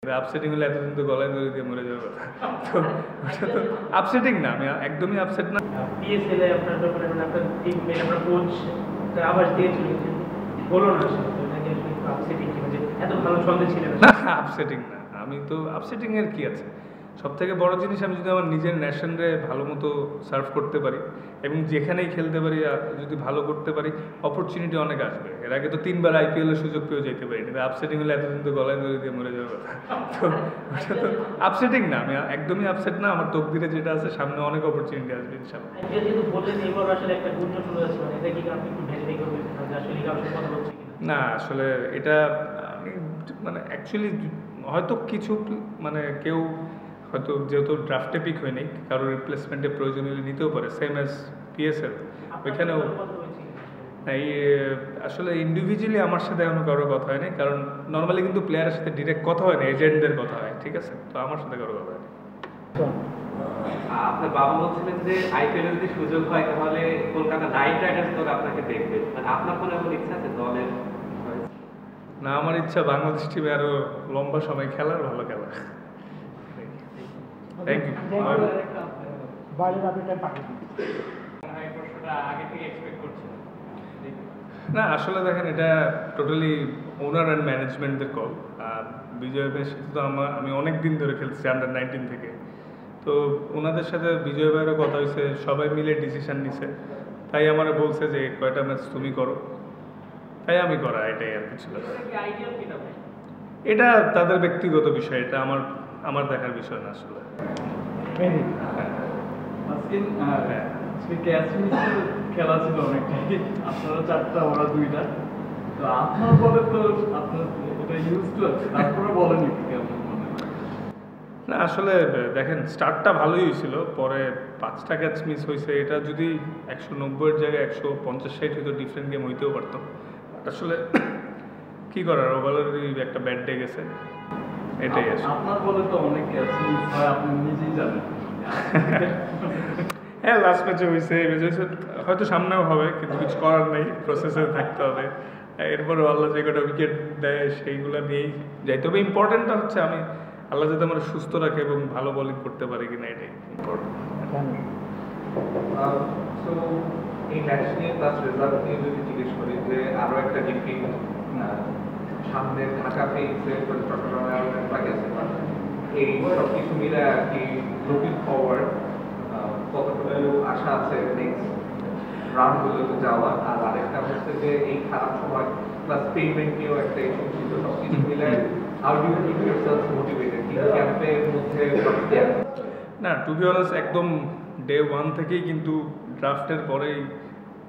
Upsetting হলে এতদিন তো গলায় দড়ি দিয়ে মরে যাওয়ার কথা। তো ওটা তো আপসেটিং না, আমি একদমই আপসেট না। পিএসএল এ আপনার ব্যাপারে মানে আপনার টিমমেট আপনার কোচ আভাস দিয়েছিল যে বলো না আসলে তো এটা কি আসলে আপসেটিং কি যে এত ভালো ছন্দে ছিলেন না আপসেটিং না, আমি তো আপসেটিং এর কি আছে। সব থেকে বড় জিনিস আমি যদি আমার নিজের ন্যাশনরে ভালো মতো সার্ভ করতে পারি এবং যেখানেই খেলতে পারি যদি ভালো করতে পারি, অপরচুনিটি অনেক আসবে। এর আগে তো 3বার আইপিএল এর সুযোগ পেয়েও যেতে পারি, কিন্তু আপসেটিং হলে এতদিন তো গলায় দড়ি দিয়ে মরে যাওয়ার কথা। তো ওটা তো আপসেটিং না, আমি একদমই আপসেট না। আমার তকদিরে যেটা আছে, সামনে অনেক অপরচুনিটি আসবে ইনশাআল্লাহ। আইপিএল যেহেতু বললেন এবার আসলে একটা গুঞ্জন শুরু হচ্ছে, মানে এটা কি আপনি একটু ভেরিফাই করবেন যে আসলে কারোর সাথে কথা বলছে কিনা? না আসলে এটা আমি মানে অ্যাকচুয়ালি হয়তো কিছু মানে কেউ হয়তো যেহেতু ড্রাফটে পিক হয়নি, কারোর রিপ্লেসমেন্টে প্রয়োজন হলে নিতেও পারে, সেম অ্যাজ পিএসএল। ওইখানেও এই আসলে ইন্ডিভিজুয়ালি আমার সাথে এখনো কারোর কথা হয়নি, কারণ নর্মালি কিন্তু প্লেয়ারের সাথে ডিরেক্ট কথা হয় না, এজেন্টদের কথা হয়, ঠিক আছে? তো আমার সাথে কারোর কথা হয়নি। আপনার বাবা বলছিলেন যে আইপিএল যদি সুযোগ হয় তাহলে কলকাতা নাইট রাইডার্স দল আপনাকে দেখবে, মানে আপনার কোনো এমন ইচ্ছা আছে দলের? না, আমার ইচ্ছা বাংলাদেশ টিমে আরো লম্বা সময় খেলার, ভালো খেলা। Thank you. না আসলে দেখেন, এটা টোটালি ওনার অ্যান্ড ম্যানেজমেন্টদের কল। আর বিজয় ভাইয়ের সাথে তো আমি অনেক দিন ধরে খেলছি আন্ডার-19 থেকে। তো ওনাদের সাথে বিজয় ভাইয়েরও কথা হয়েছে, সবাই মিলে ডিসিশন নিছে। তাই আমার বলছে যে কয়টা ম্যাচ তুমি করো, তাই আমি করা, এটাই আর কিছু না। এটা তাদের ব্যক্তিগত বিষয়, এটা আমার দেখার বিষয় না আসলে। খেলা ছিল অনেকটাই, আপনারা 4টা ওরা 2টা, তো আপনার বলে তো আপনার এটা ইউজ টু আছে, তারপরে বলেন একটু কেমন মনে হয়? না আসলে দেখেন, স্টার্টটা ভালোই হয়েছিল, পরে 5টা ক্যাচ মিস হয়েছে। এটা যদি 190-এর জায়গায় 150-60 হয়তো ডিফারেন্ট গেম হইতেও পারতো। আসলে কি করার, ওভারঅলই একটা ব্যাড ডে গেছে, এটাই আসলে। আপনার বলে তো অনেক ক্যাচ মিস হয়, আপনি নিজেই জানেন। হ্যাঁ, লাস্ট ম্যাচে হয়েছে, এই ম্যাচে হয়েছে, হয়তো সামনেও হবে, কিন্তু কিছু করার নেই, প্রসেসে থাকতে হবে। এরপরও আল্লাহ যে কটা উইকেট দেয় সেইগুলো নিয়েই যাই। তবে ইম্পর্টেন্টটা হচ্ছে আমি আল্লাহ যাতে আমার সুস্থ রাখে এবং ভালো বোলিং করতে পারে কিনা, এটাই ইম্পর্টেন্ট। সো এই ম্যাচ নিয়ে প্লাস রেজাল্ট নিয়ে যদি জিজ্ঞেস করি যে আরো একটা ডিফিট সামনে ঢাকাতে চট্টগ্রামে আরো একটা গেছে, এই সব কিছু মিলে আর কি লুকিং ফরওয়ার্ড কতটুকু আশা আছে নেক্সট রাউন্ডগুলোতে যাওয়ার? আর আরেকটা হচ্ছে যে এই খারাপ সময় প্লাস পেমেন্ট নিয়েও একটা ইস্যু ছিল, সব কিছু মিলে how do you keep yourself motivated কি ক্যাম্পের মধ্যে? না, টু বি অনেস্ট, একদম ডে 1 থেকেই কিন্তু ড্রাফটের পরেই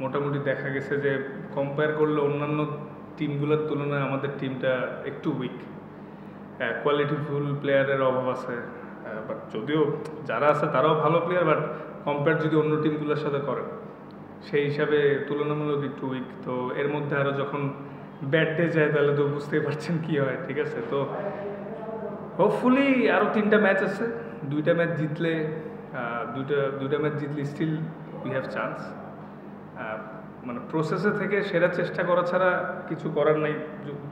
মোটামুটি দেখা গেছে যে কম্পেয়ার করলে অন্যান্য টিমগুলোর তুলনায় আমাদের টিমটা একটু উইক। কোয়ালিটিফুল প্লেয়ারের অভাব আছে, বাট যদিও যারা আছে তারাও ভালো প্লেয়ার, বাট কম্পেয়ার যদি অন্য টিমগুলোর সাথে করে সেই হিসাবে তুলনামূলক একটু উইক। তো এর মধ্যে আরও যখন ব্যাট ডে যায় তাহলে তো বুঝতেই পারছেন কী হয়, ঠিক আছে? তো হোপফুলি আরও 3টা ম্যাচ আছে, 2টা ম্যাচ জিতলে দুইটা ম্যাচ জিতলে স্টিল উই হ্যাভ চান্স। মানে প্রসেসে থেকে সেরা চেষ্টা করা ছাড়া কিছু করার নাই।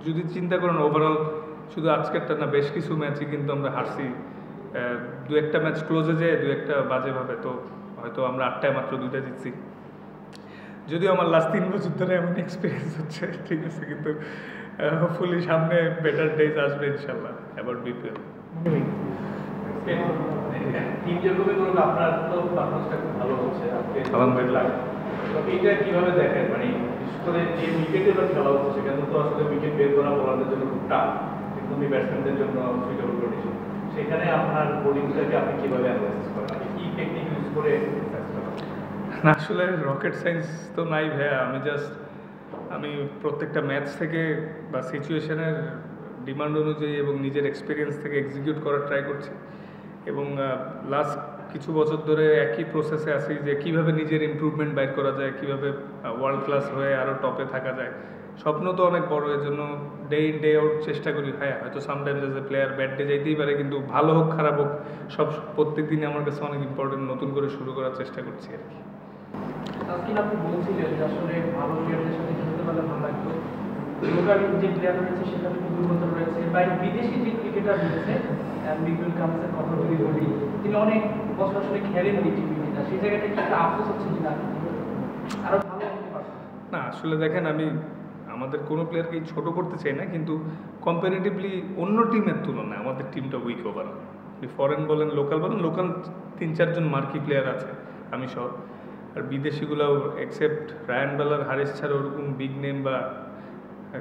যদি চিন্তা করেন ওভারঅল, শুধু আজকেরটা না, বেশ কিছু ম্যাচই কিন্তু আমরা হারছি। 2-1টা ম্যাচ ক্লোজে যায়, 2-1টা বাজেভাবে। তো হয়তো আমরা 8টায় মাত্র 2টা জিতছি। যদিও আমার লাস্ট 3 বছর ধরে এমন এক্সপিরিয়েন্স হচ্ছে, ঠিক আছে, কিন্তু হোপফুলি সামনে বেটার ডেজ আসবে ইনশাল্লাহ অ্যাবাউট বিপিএল। টিম যেভাবে করবে, আপনার তো পারফরমেন্সটা খুব ভালো হচ্ছে আলহামদুলিল্লাহ। তো এইটা কিভাবে দেখেন, মানে বিশেষ করে যে উইকেটে এবার খেলা হচ্ছে সেখানে তো আসলে উইকেট বের করা বোলারদের জন্য খুব টাফ, একদমই ব্যাটসম্যানদের জন্য সুইটেবল কন্ডিশন। সেখানে আপনার বোলিংটাকে আপনি কিভাবে অ্যানালাইসিস করেন, আপনি কি টেকনিক ইউজ করে এক্সারসাইজ করেন? না আসলে রকেট সায়েন্স তো নাই ভাইয়া, আমি প্রত্যেকটা ম্যাচ থেকে বা সিচুয়েশনের ডিমান্ড অনুযায়ী এবং নিজের এক্সপিরিয়েন্স থেকে এক্সিকিউট করার ট্রাই করছি। এবং লাস্ট কিছু বছর ধরে একই প্রসেসে আছি যে কীভাবে নিজের ইমপ্রুভমেন্ট বাইর করা যায়, কীভাবে ওয়ার্ল্ড ক্লাস হয়ে আরও টপে থাকা যায়। স্বপ্ন তো অনেক বড়, এর জন্য ডে ইন ডে আউট চেষ্টা করি। হ্যাঁ, হয়তো sometimes as a player bad day যাইতেই পারে, কিন্তু ভালো হোক খারাপ হোক প্রত্যেক দিনই আমার কাছে অনেক ইম্পর্টেন্ট, নতুন করে শুরু করার চেষ্টা করছি আর কি। আজকে আপনি বলছিলেন যে আসলে ভালো প্লেয়ারদের সাথে খেলতে পারলে ভালো লাগতো, লোকাল যে প্লেয়ার রয়েছে সেখানে একটু দুর্বলতা রয়েছে, বাইরে বিদেশি যে ক্রিকেটার রয়েছে মিডফিল্ড কামসের কথা যদি বলি, তিনি অনেক বছর আসলে খেলেন টি20, সেই জায়গাটা একটু একটা আফসোস হচ্ছে যে না আরো ভালো হতে পারত। না আসলে দেখেন, আমি আমাদের কোনো প্লেয়ারকেই ছোট করতে চাই না, কিন্তু কম্পারেটিভলি অন্য টিমের তুলনায় আমাদের টিমটা উইক ওভার। ফরেন বলেন লোকাল বলেন, লোকাল 3-4 জন মার্কি প্লেয়ার আছে আমি সহ, আর বিদেশিগুলোও এক্সেপ্ট রায়ান বেলার, হারিস ছাড়া ওরকম বিগ নেম বা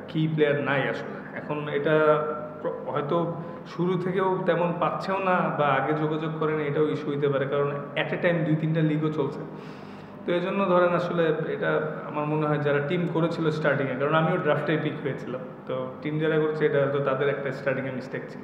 কি প্লেয়ার নাই আসলে। এখন এটা হয়তো শুরু থেকেও তেমন পাচ্ছেও না বা আগে যোগাযোগ করেন, এটাও ইস্যু হইতে পারে, কারণ অ্যাট এ টাইম 2-3টা লিগও চলছে। তো এই জন্য ধরেন আসলে এটা আমার মনে হয় যারা টিম করেছিল স্টার্টিংয়ে, কারণ আমিও ড্রাফটে পিক হয়েছিলাম, তো টিম যারা করছে এটা হয়তো তাদের একটা স্টার্টিংয়ে মিস্টেক ছিল।